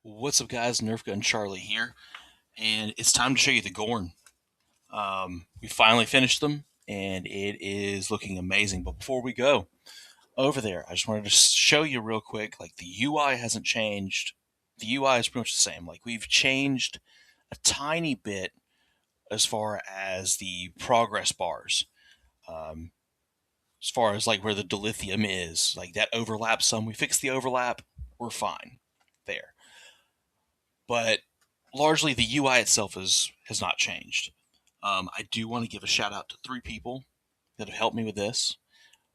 What's up, guys? Nerf Gun Charlie here, and it's time to show you the Gorn. We finally finished them, and it is looking amazing. But before we go over there, I just wanted to show you real quick. Like, the UI hasn't changed. The UI is pretty much the same. Like, we've changed a tiny bit as far as the progress bars. Um, as far as like where the dilithium is, like that overlaps some. We fixed the overlap. We're fine there. But largely the UI itself has not changed. I do want to give a shout out to three people that have helped me with this.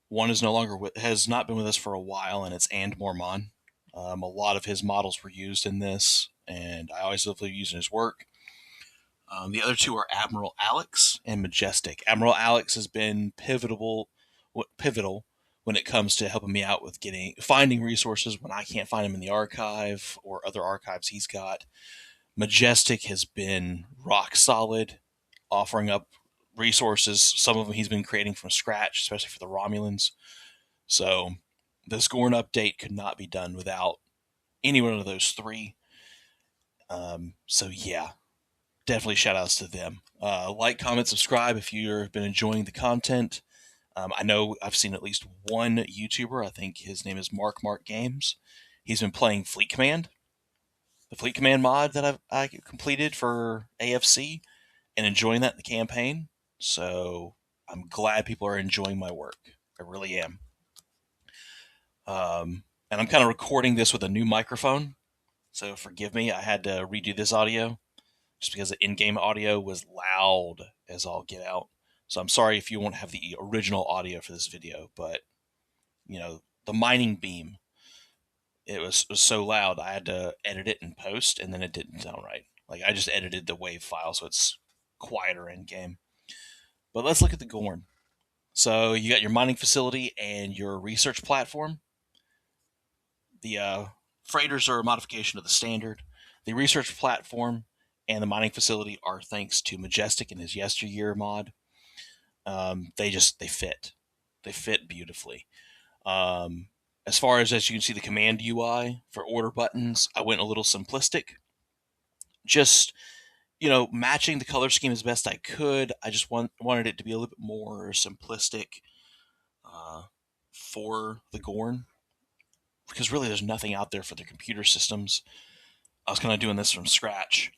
One is no longer has not been with us for a while, and it's And Mormon. A lot of his models were used in this, and I always love using his work. The other two are Admiral Alex and Majestic. Admiral Alex has been pivotal when it comes to helping me out with finding resources when I can't find them in the archive or other archives he's got. Majestic has been rock solid, offering up resources. Some of them he's been creating from scratch, especially for the Romulans. So this Gorn update could not be done without any one of those three. So yeah, definitely shout outs to them. Like, comment, subscribe if you've been enjoying the content. I know I've seen at least one YouTuber. I think his name is Mark Games. He's been playing Fleet Command, the Fleet Command mod that I completed for AFC, and enjoying that in the campaign. So I'm glad people are enjoying my work. I really am. And I'm kind of recording this with a new microphone. So forgive me, I had to redo this audio just because the in-game audio was loud as all get out. So I'm sorry if you won't have the original audio for this video, but the mining beam, it was so loud I had to edit it in post, and then it didn't sound right. Like, I just edited the wave file so it's quieter in game. But let's look at the Gorn. So you got your mining facility and your research platform. The freighters are a modification of the standard. The research platform and the mining facility are thanks to Majestic and his Yesteryear mod. They fit. They fit beautifully. As far as you can see, the command UI for order buttons, I went a little simplistic. Just matching the color scheme as best I could. I just wanted it to be a little bit more simplistic for the Gorn, because really there's nothing out there for the computer systems. I was kind of doing this from scratch,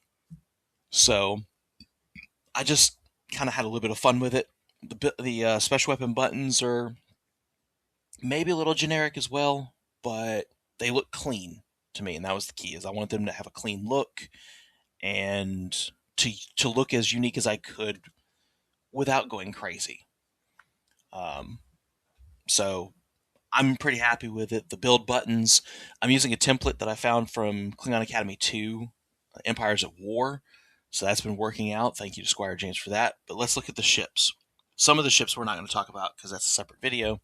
so I just kind of had a little bit of fun with it. The special weapon buttons are maybe a little generic as well, but they look clean to me, and that was the key. Is I wanted them to have a clean look and to look as unique as I could without going crazy. So I'm pretty happy with it. The build buttons, I'm using a template that I found from Klingon Academy 2, Empires at War. So that's been working out. Thank you to Squire James for that. But let's look at the ships. Some of the ships we're not going to talk about because that's a separate video.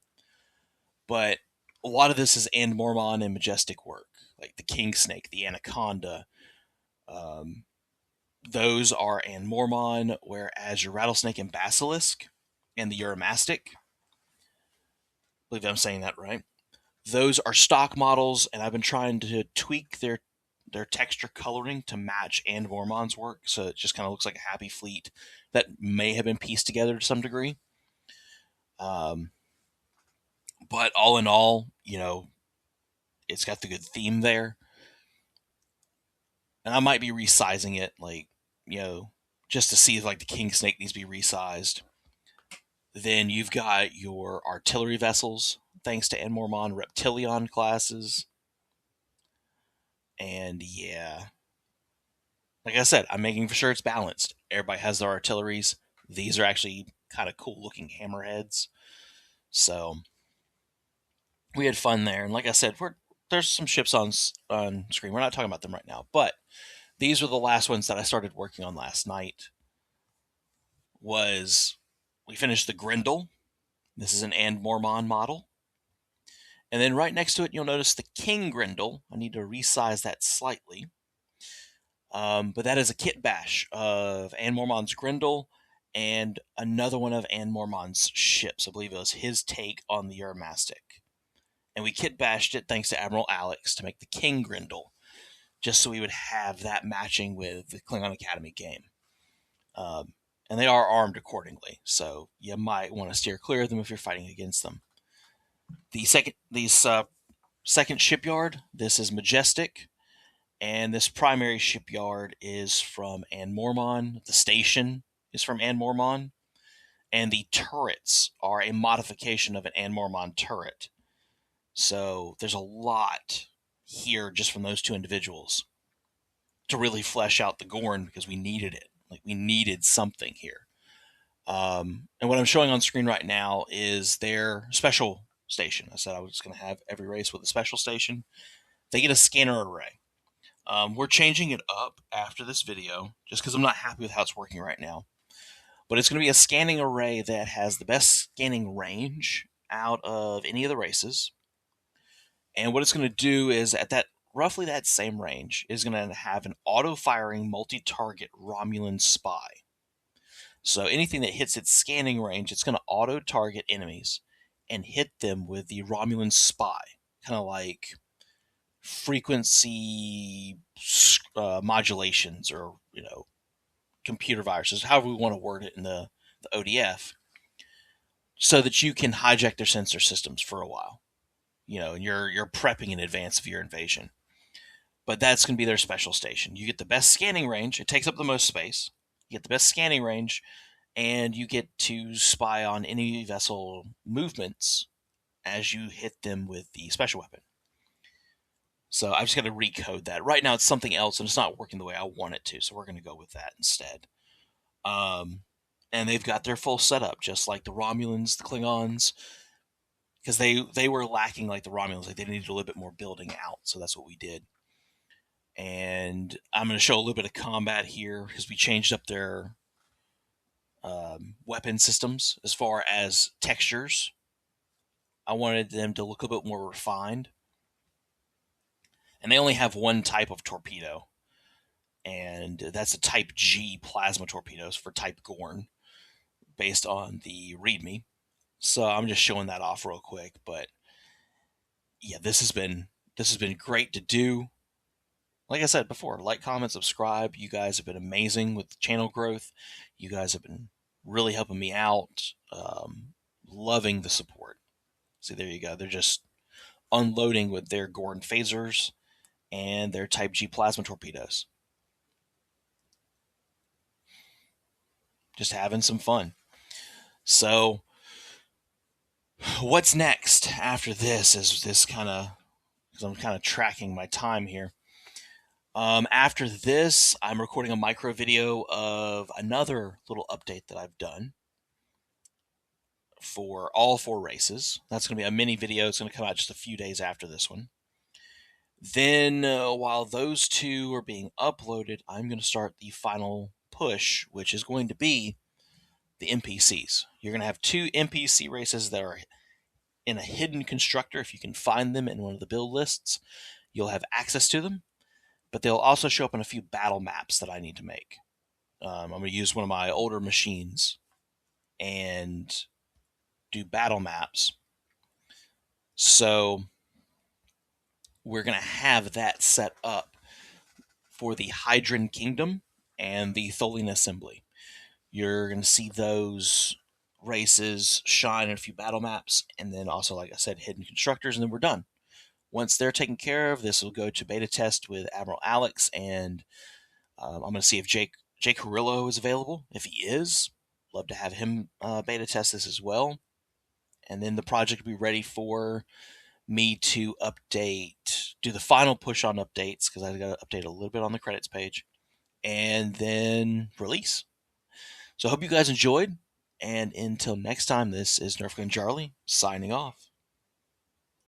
But a lot of this is And Mormon and Majestic work, like the King Snake, the Anaconda. Those are And Mormon, whereas your Rattlesnake and Basilisk and the Uramastic, I believe I'm saying that right, those are stock models, and I've been trying to tweak their texture coloring to match And Mormon's work, so it just kind of looks like a happy fleet that may have been pieced together to some degree. But all in all, it's got the good theme there. And I might be resizing it, like, just to see if like the King Snake needs to be resized. Then you've got your artillery vessels, thanks to And Mormon Reptilion classes. And yeah, like I said, I'm making sure it's balanced. Everybody has their artilleries. These are actually kind of cool looking hammerheads. So we had fun there. And like I said, there's some ships on screen. We're not talking about them right now, but these were the last ones that I started working on last night. We finished the Grendel. This is an And Mormon model. And then right next to it, you'll notice the King Grendel. I need to resize that slightly. But that is a kit bash of And Mormon's Grendel and another one of And Mormon's ships. I believe it was his take on the Uramastic. And we kit bashed it thanks to Admiral Alex to make the King Grendel. just so we would have that matching with the Klingon Academy game. And they are armed accordingly, so you might want to steer clear of them if you're fighting against them. The second shipyard, this is Majestic, and this primary shipyard is from An Mormon. The station is from An Mormon, and the turrets are a modification of an An Mormon turret. So there's a lot here just from those two individuals to really flesh out the Gorn, because we needed it. Like, we needed something here. And what I'm showing on screen right now is their special station. I said I was going to have every race with a special station. They get a scanner array. We're changing it up after this video, just because I'm not happy with how it's working right now. But it's going to be a scanning array that has the best scanning range out of any of the races. And what it's going to do is, at that roughly that same range, is going to have an auto-firing multi-target Romulan spy. So anything that hits its scanning range, it's going to auto-target enemies and hit them with the Romulan spy, kind of like frequency modulations, or computer viruses, however we want to word it in the ODF, so that you can hijack their sensor systems for a while. And you're prepping in advance of your invasion. But that's going to be their special station. You get the best scanning range. It takes up the most space. You get the best scanning range, and you get to spy on any vessel movements as you hit them with the special weapon. So I've just got to recode that. Right now it's something else, and it's not working the way I want it to, so we're going to go with that instead. And they've got their full setup, just like the Romulans, the Klingons, because they were lacking like the Romulans. Like, they needed a little bit more building out, so that's what we did. And I'm going to show a little bit of combat here, because we changed up their weapon systems as far as textures. I wanted them to look a bit more refined. And they only have one type of torpedo, and that's a Type G plasma torpedoes for Type Gorn, based on the README. So I'm just showing that off real quick. But yeah, this has been great to do. Like I said before, like, comment, subscribe. You guys have been amazing with the channel growth. You guys have been really helping me out. Loving the support. See, there you go. They're just unloading with their Gorn phasers and their Type G plasma torpedoes. Just having some fun. So what's next after this is this kind of, because I'm kind of tracking my time here. After this, I'm recording a micro video of another little update that I've done for all 4 races. That's going to be a mini video. It's going to come out just a few days after this one. Then, while those 2 are being uploaded, I'm going to start the final push, which is going to be the NPCs. You're going to have 2 NPC races that are in a hidden constructor. If you can find them in one of the build lists, you'll have access to them. But they'll also show up in a few battle maps that I need to make. I'm going to use one of my older machines and do battle maps. So we're going to have that set up for the Hydran Kingdom and the Tholian Assembly. You're going to see those races shine in a few battle maps, and then also, like I said, hidden constructors, and then we're done. Once they're taken care of, this will go to beta test with Admiral Alex, and I'm going to see if Jake Carrillo is available. If he is, love to have him beta test this as well. And then the project will be ready for me to update, do the final push on updates, because I got to update a little bit on the credits page, and then release. So I hope you guys enjoyed, and until next time, this is Nerfgun Charlie signing off.